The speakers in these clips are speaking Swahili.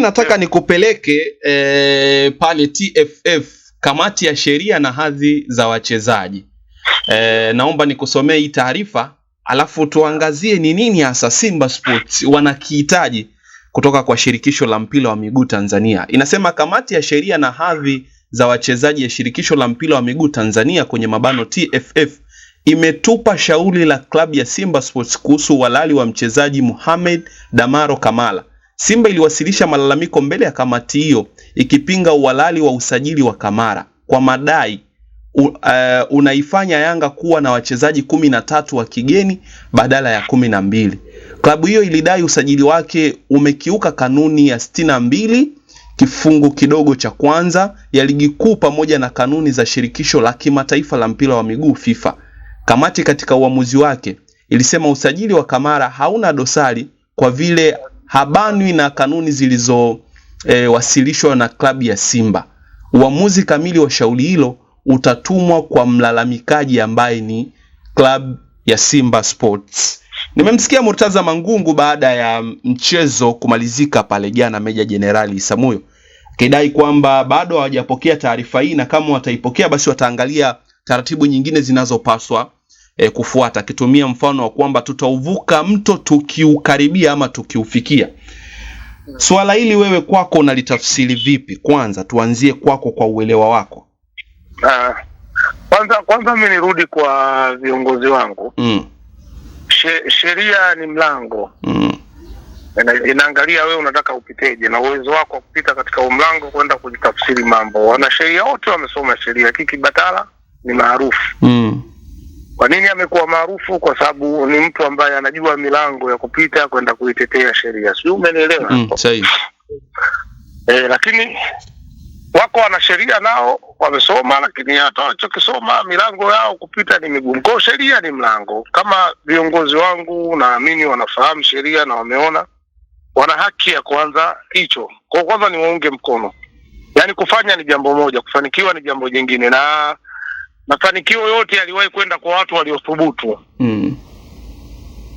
nataka nikupeleke pale TFF, kamati ya sheria na hadhi za wachezaji. Naomba nikusomee hii taarifa alafu tuangazie ni nini hasa Simba Sports wanakihitaji kutoka kwa shirikisho la mpira wa miguu Tanzania. Inasema kamati ya sheria na hadhi za wachezaji ya shirikisho la mpira wa miguu Tanzania kwenye mabano TFF imetupa shauri la klabu ya Simba Sports kuhusu uhalali wa mchezaji Mohamed Damaro Kamara. Simba iliwasilisha malalamiko mbele ya kamati hiyo ikipinga uhalali wa usajili wa Kamara kwa madai unaifanya Yanga kuwa na wachezaji 13 wa kigeni badala ya 12. Klabu hiyo ilidai usajili wake umekiuka kanuni ya 62 kifungu kidogo cha kwanza ya ligi kuu pamoja na kanuni za shirikisho la kimataifa la mpira wa miguu FIFA. Kamati katika uamuzi wake ilisema usajili wa Kamara hauna dosari kwa vile habanwi na kanuni zilizowasilishwa na klabu ya Simba. Uamuzi kamili wa shauri hilo utatumwa kwa mlalamikaji ambaye ni klabu ya Simba Sports. Nimemsikia Murtaza Mangungu baada ya mchezo kumalizika pale jana, Meja Jenerali Isamuyo akidai kwamba bado hawajapokea taarifa hii na kama wataipokea basi wataangalia taratibu nyingine zinazopaswa kufuata, akitumia mfano wa kwamba tutauvuka mto tukiukaribia ama tukiufikia. Swala hili wewe kwako unalitafsiri vipi? Kwanza tuanzie kwako kwa uelewa wako. Kwanza mimi nirudi kwa viongozi wangu. Sheria ni mlango. Inaangalia wewe unataka upiteje na uwezo wako wa kupita katika mlango kwenda kujitafsiri mambo. Wana sheria wote wamesoma sheria. Kiki Batala ni maarufu. Kwa nini amekuwa maarufu? Kwa sababu ni mtu ambaye anajua milango ya kupita kwenda kuitetea sheria. Sio, umenielewa? Sahihi. Lakini wako wana sheria nao wamesoma, lakini hata walichokisoma milango yao kupita ni migumu. Kwa sheria ni mlango. Kama viongozi wangu naamini wanafahamu sheria na wameona wana haki ya kuanza hicho. Kwa kwanza ni waunge mkono. Yaani kufanya ni jambo moja, kufanikiwa ni jambo jingine, na mafanikio yote yaliwahi kwenda kwa watu waliothubutu.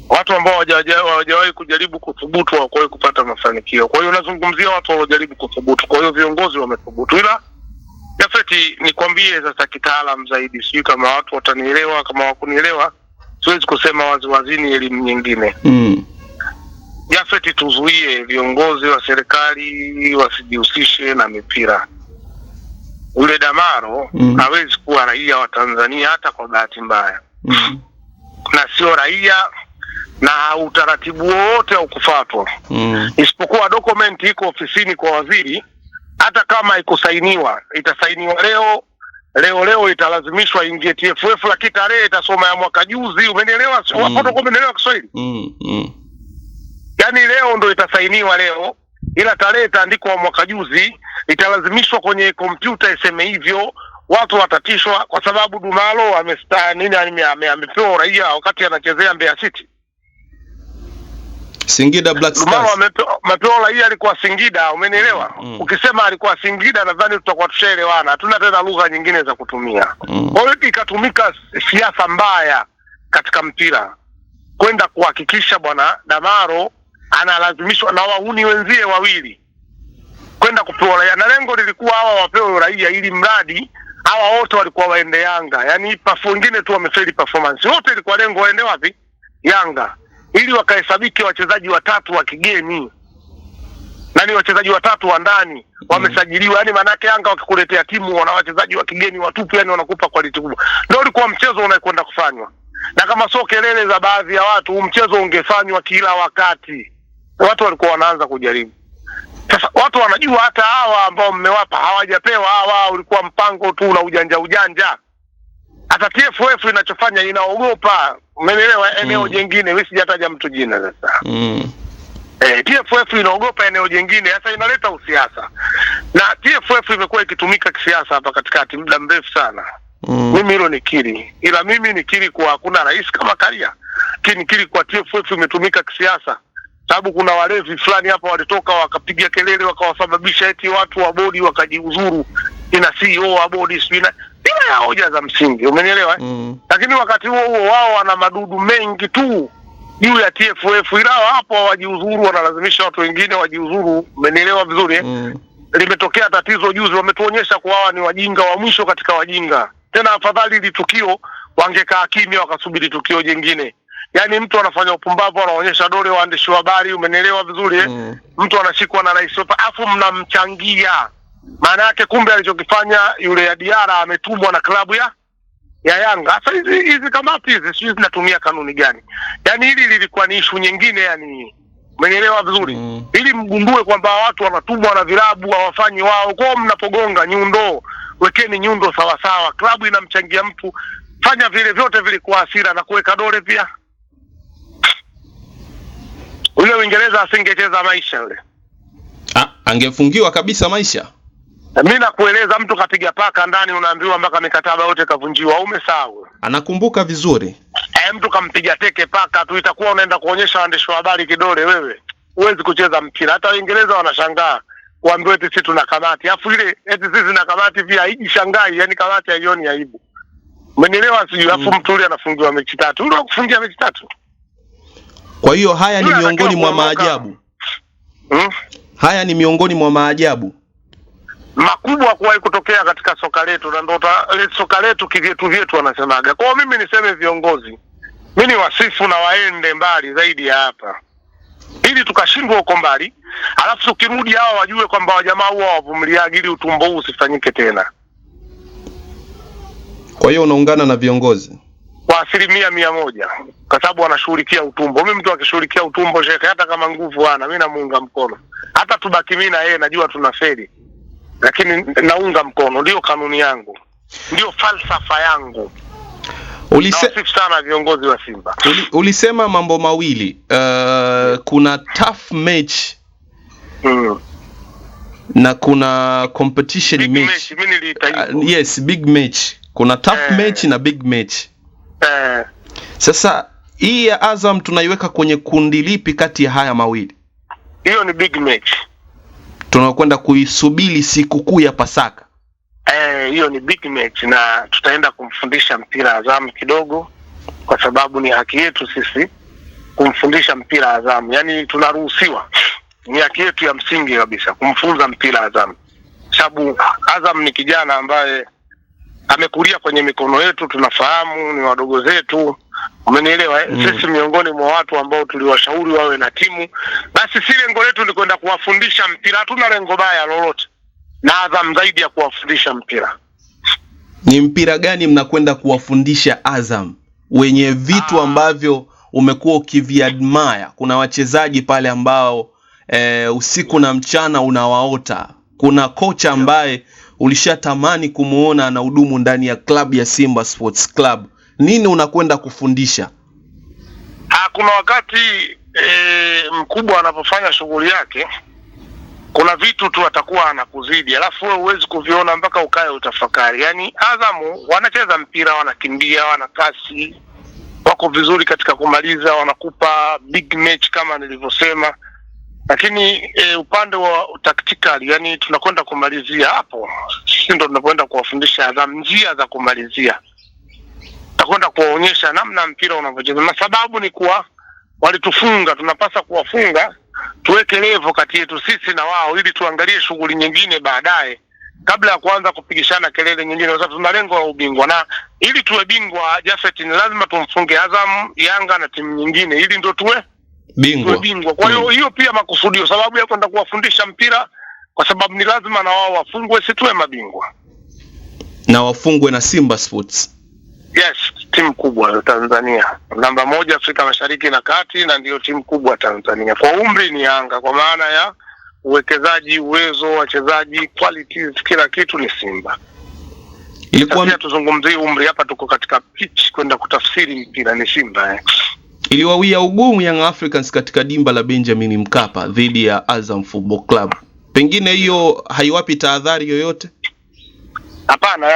Watu ambao hawajawahi kujaribu kuthubutu hawakuwahi kupata mafanikio. Kwa hiyo nazungumzia watu waliojaribu kuthubutu. Kwa hiyo viongozi wamethubutu. Ila Jafeti nikwambie sasa kitaalam zaidi, sio kama watu watanielewa, kama wakunielewa siwezi kusema wazini elimu nyingine. Jafeti, tuzuie viongozi wa serikali wasijihusishe na mipira. Ule Damaro hawezi kuwa raia wa Tanzania hata kwa bahati mbaya. Na sio raia na utaratibu wote ukufuatwa. Isipokuwa document iko ofisini kwa waziri, hata kama ikusainiwa, itasainiwa leo italazimishwa ingie TFF, lakini tarehe itasoma ya mwaka juzi. Umenielewa? Wapo umenielewa Kiswahili? Yaani leo ndo itasainiwa leo, ila tarehe itaandikwa mwaka juzi, italazimishwa kwenye kompyuta iseme hivyo. Watu watatishwa kwa sababu Dumalo amepewa uraia wakati anachezea Mbeya City. Singida Black Stars. Dumalo amepewa uraia alikuwa Singida, umenielewa? Ukisema alikuwa Singida nadhani tutakuwa tushaelewana. Hatuna tena lugha nyingine za kutumia. Kwa hiyo ikatumika siasa mbaya katika mpira kwenda kuhakikisha bwana Damaro analazimishwa na wahuni wenzie wawili kwenda kupewa uraia, na lengo lilikuwa hawa wapewe uraia ili mradi hawa wote walikuwa waende Yanga. Yaani wengine tu wamefeli performance. Wote ilikuwa lengo waende wapi? Yanga. Ili wakahesabiki wachezaji 3 wa kigeni. Na ni wachezaji 3 wa ndani wamesajiliwa. Yaani maana yake Yanga wakikuletea timu wana wachezaji wa kigeni watupu, yani wanakupa quality kubwa. Ndio ulikuwa mchezo unakwenda kufanywa. Na kama sio kelele za baadhi ya watu, mchezo ungefanywa kila wakati. Watu walikuwa wanaanza kujaribu. Sasa watu wanajua hata hawa ambao mmewapa hawajapewa, hawa ulikuwa mpango tu na ujanja. Hata TFF inachofanya inaogopa, umeelewa, eneo jingine. Mimi sijataja mtu jina sasa. TFF inaogopa eneo jingine, sasa inaleta usiasa. Na TFF imekuwa ikitumika kisiasa hapa katikati muda mrefu sana. Mimi hilo nikiri. Ila mimi nikiri kwa hakuna rais kama Karia. Nikiri kwa TFF imetumika kisiasa. Sababu kuna walevi fulani hapa walitoka wakapiga kelele wakawasababisha eti watu wa bodi wakajiuzuru. Ina CEO wa bodi bila ya hoja za msingi, umenielewa? Lakini wakati huo wao wana madudu mengi tu juu ya TFF, ila hapo hawajiuzuru, wanalazimisha watu wengine wajiuzuru. Umenielewa vizuri Limetokea tatizo juzi, wametuonyesha kwa hawa ni wajinga wa mwisho katika wajinga. Tena afadhali ili tukio wangekaa kimya wakasubiri tukio jingine. Yaani mtu anafanya upumbavu, anaonyesha dole waandishi wa habari, umenielewa vizuri Mtu anashikwa na rais afu mnamchangia. Maana yake kumbe alichokifanya yule ya Diara ametumwa na klabu ya Yanga. Sasa hizi kamati hizi sisi zinatumia kanuni gani? Yaani hili lilikuwa ni issue nyingine yani. Umenielewa vizuri Ili mgundue kwamba watu wanatumwa na vilabu hawafanyi wao. Kwa mnapogonga nyundo, wekeni nyundo sawa sawa. Klabu inamchangia mtu, fanya vile vyote vile kwa hasira na kuweka dole pia. Ule Uingereza asingecheza maisha yule. Angefungiwa kabisa maisha. Mimi nakueleza, mtu kapiga paka ndani, unaambiwa mpaka mikataba yote kavunjiwa. Umesahau? Anakumbuka vizuri. Mtu kampiga teke paka tu, itakuwa unaenda kuonyesha waandishi wa habari kidole. Wewe huwezi kucheza mpira. Hata Uingereza wanashangaa kuambiwa eti sisi tuna kamati, afu ile eti sisi na kamati pia haijishangai, yani kamati haioni aibu. Umenielewa sijui? Afu mtu yule anafungiwa mechi 3. Yule kufungia mechi 3. Kwa hiyo haya ni miongoni mwa maajabu. Haya ni miongoni mwa maajabu makubwa kuwahi kutokea katika soka letu, na ndio soka letu kivyetu wanasemaga. Kwa mimi niseme viongozi, mimi ni wasifu na waende mbali zaidi ya hapa, ili tukashindwa huko mbali, alafu tukirudi hawa wajue kwamba wajamaa huwa wavumiliaji, ili utumbo huu usifanyike tena. Kwa hiyo unaungana na viongozi kwa 100%, kwa sababu wanashughulikia utumbo. Mimi mtu akishughulikia utumbo shekhe, hata kama nguvu hana, mimi namuunga mkono. Hata tubaki mimi na yeye, najua tunafeli, lakini naunga mkono. Ndio kanuni yangu, ndio falsafa yangu. Nawasifu sana viongozi wa Simba. Ulisema mambo mawili, kuna tough match na kuna competition big match. Mimi niliita hivyo. Yes, big match. Kuna tough match na big match. Sasa hii ya Azam tunaiweka kwenye kundi lipi kati ya haya mawili? Hiyo ni big match. Tunakwenda kuisubiri sikukuu ya Pasaka. Hiyo ni big match, na tutaenda kumfundisha mpira Azam kidogo, kwa sababu ni haki yetu sisi kumfundisha mpira Azam. Yaani tunaruhusiwa, ni haki yetu ya msingi kabisa kumfunza mpira Azam, sababu Azam ni kijana ambaye amekulia kwenye mikono yetu, tunafahamu, ni wadogo zetu. Umenielewa? Sisi miongoni mwa watu ambao tuliwashauri wawe na timu. Basi si lengo letu ni kwenda kuwafundisha mpira, hatuna lengo baya lolote na Azam zaidi ya kuwafundisha mpira. Ni mpira gani mnakwenda kuwafundisha Azam wenye vitu ambavyo umekuwa ukiviadmire? Kuna wachezaji pale ambao usiku na mchana unawaota. Kuna kocha ambaye ulishatamani kumuona na hudumu ndani ya klabu ya Simba Sports Club. Nini unakwenda kufundisha? Kuna wakati mkubwa anapofanya shughuli yake, kuna vitu tu atakuwa anakuzidi, alafu wewe huwezi kuviona mpaka ukae utafakari. Yaani Azam wanacheza mpira, wanakimbia, wana kasi, wako vizuri katika kumaliza, wanakupa big match kama nilivyosema. Lakini upande wa tactical, yani tunakwenda kumalizia hapo, sisi ndo tunakwenda kuwafundisha Azam njia za kumalizia. Tutakwenda kuwaonyesha namna mpira unavyocheza. Na sababu ni kuwa walitufunga, tunapaswa kuwafunga, tuweke level kati yetu sisi na wao, ili tuangalie shughuli nyingine baadaye kabla ya kuanza kupigishana kelele nyingine, kwa sababu tuna lengo la ubingwa. Na ili tuwe bingwa Jafet, ni lazima tumfunge Azam, Yanga na timu nyingine, ili ndio tuwe bingwa. Kwa hiyo hiyo pia makusudio, sababu ya kwenda kuwafundisha mpira, kwa sababu ni lazima na wao wafungwe, si tuwe mabingwa na wafungwe na Simba Sports. Yes, timu kubwa Tanzania, namba 1 Afrika Mashariki na Kati, na ndio timu kubwa Tanzania. Kwa umri ni Yanga, kwa maana ya uwekezaji, uwezo, wachezaji, qualities, kila kitu ni Simba. Ilikuwa tuzungumzie umri hapa, tuko katika pitch kwenda kutafsiri mpira, ni Simba. Iliwawia ugumu Young Africans katika dimba la Benjamin Mkapa dhidi ya Azam Football Club. Pengine hiyo haiwapi tahadhari yoyote? Hapana,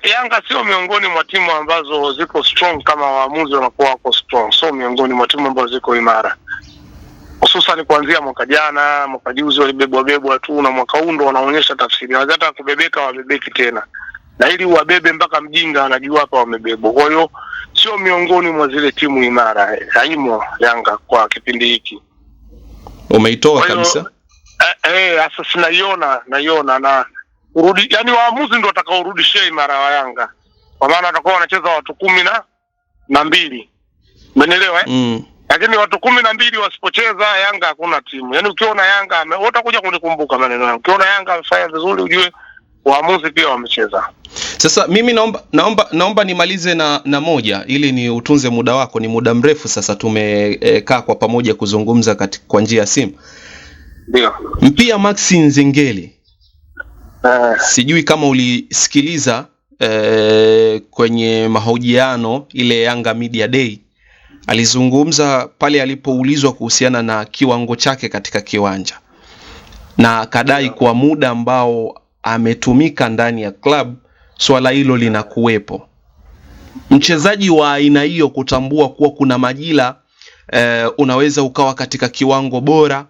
Yanga sio miongoni mwa timu ambazo ziko strong kama waamuzi wanakuwa wako strong. So miongoni mwa timu ambazo ziko imara. Hususan kuanzia mwaka jana, mwaka juzi walibebwa tu, na mwaka huu ndo wanaonyesha tafsiri. Hata kubebeka wabebeki tena. Na ili wabebe mpaka mjinga anajua hapa wamebebwa. Kwa hiyo sio miongoni mwa zile timu imara. Haimo Yanga kwa kipindi hiki. Umeitoa kabisa? Sasa naiona na urudi, yani waamuzi ndio watakaorudishia imara wa Yanga. Kwa maana watakuwa wanacheza watu 12. Umeelewa Lakini watu 12 wasipocheza Yanga hakuna timu. Yani ukiona Yanga utakuja kunikumbuka maneno yangu. Ukiona Yanga amefanya vizuri ujue waamuzi pia wamecheza. Sasa mimi naomba nimalize na moja ili ni utunze muda wako. Ni muda mrefu sasa tumekaa kwa pamoja kuzungumza kwa njia ya simu. Ndio. Mpia Maxi Nzengeli. Sijui kama ulisikiliza kwenye mahojiano ile Yanga Media Day. Alizungumza pale alipoulizwa kuhusiana na kiwango chake katika kiwanja. Na kadai kwa muda ambao ametumika ndani ya club swala hilo linakuwepo. Mchezaji wa aina hiyo kutambua kuwa kuna majira unaweza ukawa katika kiwango bora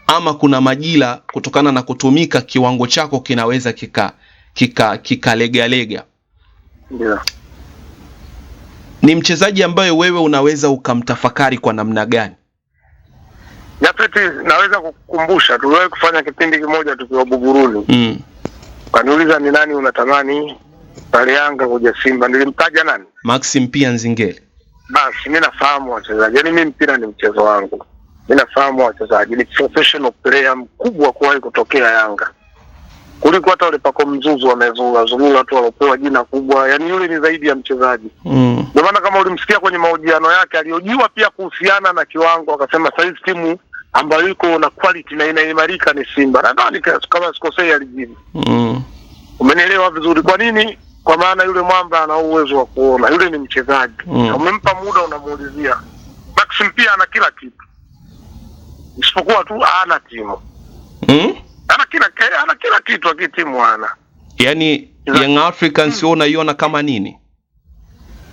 ama kuna majira kutokana na kutumika kiwango chako kinaweza kikalega. Ndio. Ni mchezaji ambaye wewe unaweza ukamtafakari kwa namna gani? Japeti, naweza kukukumbusha tuliwahi kufanya kipindi kimoja tukiwa Buguruni. Kaniuliza ni nani unatamani pale Yanga kuja Simba, nilimtaja nani? Maxi Mpia Nzengeli. Basi mimi nafahamu wachezaji. Yaani mimi mpira ni mchezo wangu. Mimi nafahamu wachezaji. Ni professional player mkubwa kuwahi kutokea Yanga. Kuliko hata wale pako mzuzu wamezunguka watu walopewa jina kubwa. Yaani yule ni zaidi ya mchezaji. Ndio maana kama ulimsikia kwenye mahojiano yake aliojua pia kuhusiana na kiwango akasema saizi timu ambayo iko na quality na inaimarika ni Simba. Nadhani kama sikosei alijibu. Umenielewa vizuri kwa nini? Kwa maana yule mwamba ana uwezo wa kuona. Yule ni mchezaji. Umempa muda unamuulizia. Maxi pia ana kila kitu. Isipokuwa tu hana timu. Ana kila kitu akitimu hana. Yaani Young Africans unaiona kama nini?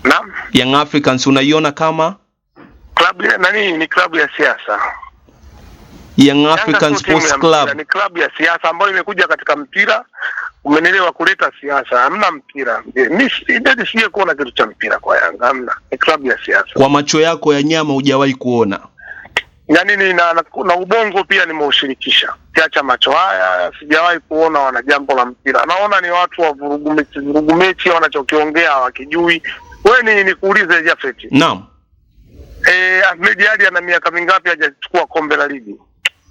Naam. Young Africans unaiona kama klabu ni klabu ya siasa. Young African Sports Club ni klabu ya siasa ambayo imekuja katika mpira. Umenielewa, kuleta siasa. Hamna mpira. Mimi sije kuona kitu cha mpira kwa Yanga. Hamna. Ni klabu ya siasa. Kwa macho yako ya nyama hujawahi kuona? Yaani na ubongo pia nimeushirikisha. Kiacha macho haya sijawahi kuona wana jambo la mpira. Naona ni watu wa vurugu mechi wanachokiongea wakijui. Wewe nikuulize Jafeti. Naam. Ahmed Ally ana miaka mingapi hajachukua kombe la ligi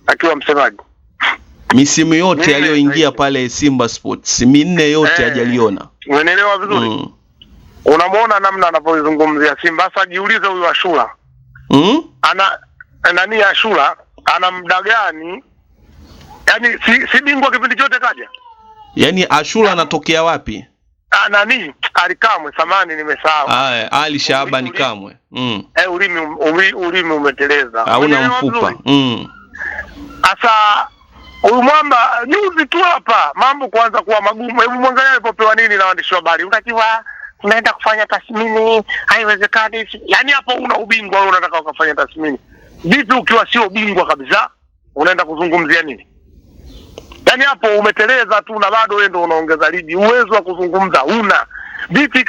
akiwa msemaji? Misimu yote aliyoingia pale Simba Sports 4 yote hajaliona. Unaelewa vizuri? Unamuona namna anavyozungumzia Simba. Sasa jiulize huyu Ashura. Nani Ashura ana muda gani? Yaani si bingwa kipindi chote kaja. Yaani Ashura anatokea wapi? Nani? Alikamwe samani nimesahau. Ali Shabani Kamwe. Ulimi umeteleza. Hauna mfupa. Sasa huyu mwamba juzi tu hapa mambo kuanza kuwa magumu. Hebu mwangalie alipopewa nini na waandishi wa habari. Unatakiwa tunaenda kufanya tathmini, haiwezekani. Yaani hapo una ubingwa wewe unataka ukafanya tathmini. Vipi ukiwa sio ubingwa kabisa unaenda kuzungumzia nini? Yaani hapo umeteleza tu na bado wewe ndio unaongeza ligi. Uwezo wa kuzungumza una. Vipi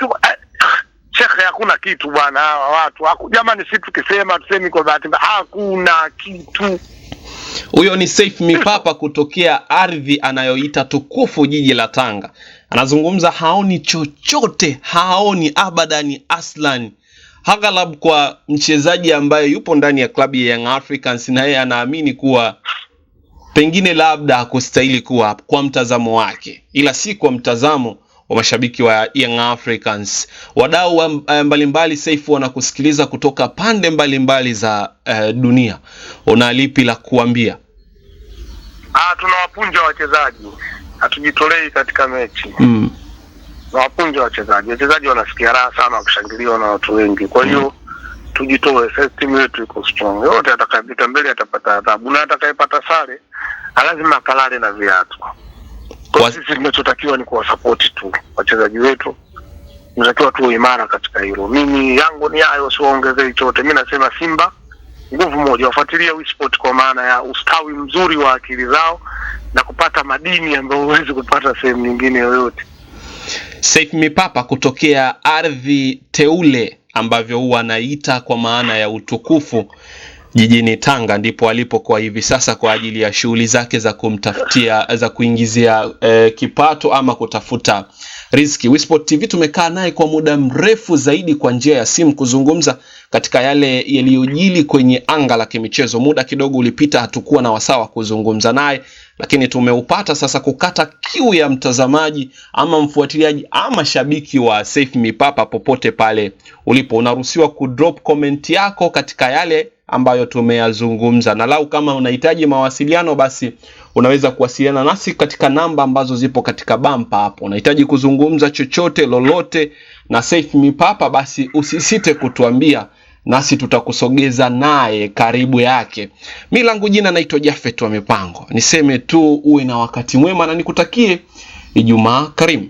shekhe hakuna kitu bwana hawa watu. Jamani sisi tukisema tusemi kwa bahati hakuna kitu. Huyo ni Saif Mipapa kutokea ardhi anayoita tukufu jiji la Tanga. Anazungumza haoni chochote, haoni abadani aslan. Hagalab kwa mchezaji ambaye yupo ndani ya klabu ya Young Africans na yeye anaamini kuwa pengine labda hakustahili kuwa kwa mtazamo wake. Ila si kwa mtazamo wa mashabiki wa Young Africans. Wadau mbalimbali Saif wanakusikiliza kutoka pande mbalimbali za dunia. Una lipi la kuambia? Tunawapunja wachezaji. Hatujitolei katika mechi. Tunawapunja wachezaji. Wachezaji wanasikia raha sana wakishangiliwa na watu wengi. Kwa hiyo tujitoe. Sasa timu yetu iko strong. Yote atakayepita mbele atapata adhabu na atakayepata sare lazima akalale na viatu. Kwa sisi tunachotakiwa ni kuwasupport tu wachezaji wetu. Tunatakiwa tuwe imara katika hilo. Mimi yangu ni hayo, siongezei chochote. Mimi nasema Simba nguvu moja, wafuatilia Wisport kwa maana ya ustawi mzuri wa akili zao na kupata madini ambayo huwezi kupata sehemu nyingine yoyote. Saif Mipapa kutokea ardhi teule ambavyo huwa anaita kwa maana ya utukufu jijini Tanga, ndipo alipokuwa hivi sasa kwa ajili ya shughuli zake za kumtafutia za kuingizia kipato ama kutafuta riziki. Wisport TV tumekaa naye kwa muda mrefu zaidi kwa njia ya simu kuzungumza katika yale yaliyojili kwenye anga la kimichezo. Muda kidogo ulipita hatukuwa na wasaa kuzungumza naye, lakini tumeupata sasa kukata kiu ya mtazamaji ama mfuatiliaji ama shabiki wa Seif Mipapa. Popote pale ulipo unaruhusiwa kudrop comment yako katika yale ambayo tumeyazungumza, na lau kama unahitaji mawasiliano basi unaweza kuwasiliana nasi katika namba ambazo zipo katika bumper hapo. Unahitaji kuzungumza chochote lolote na Seif Mipapa, basi usisite kutuambia nasi tutakusogeza naye karibu yake. Mimi langu jina naitwa Jafet wa Mipango. Niseme tu uwe na wakati mwema na nikutakie Ijumaa karimu.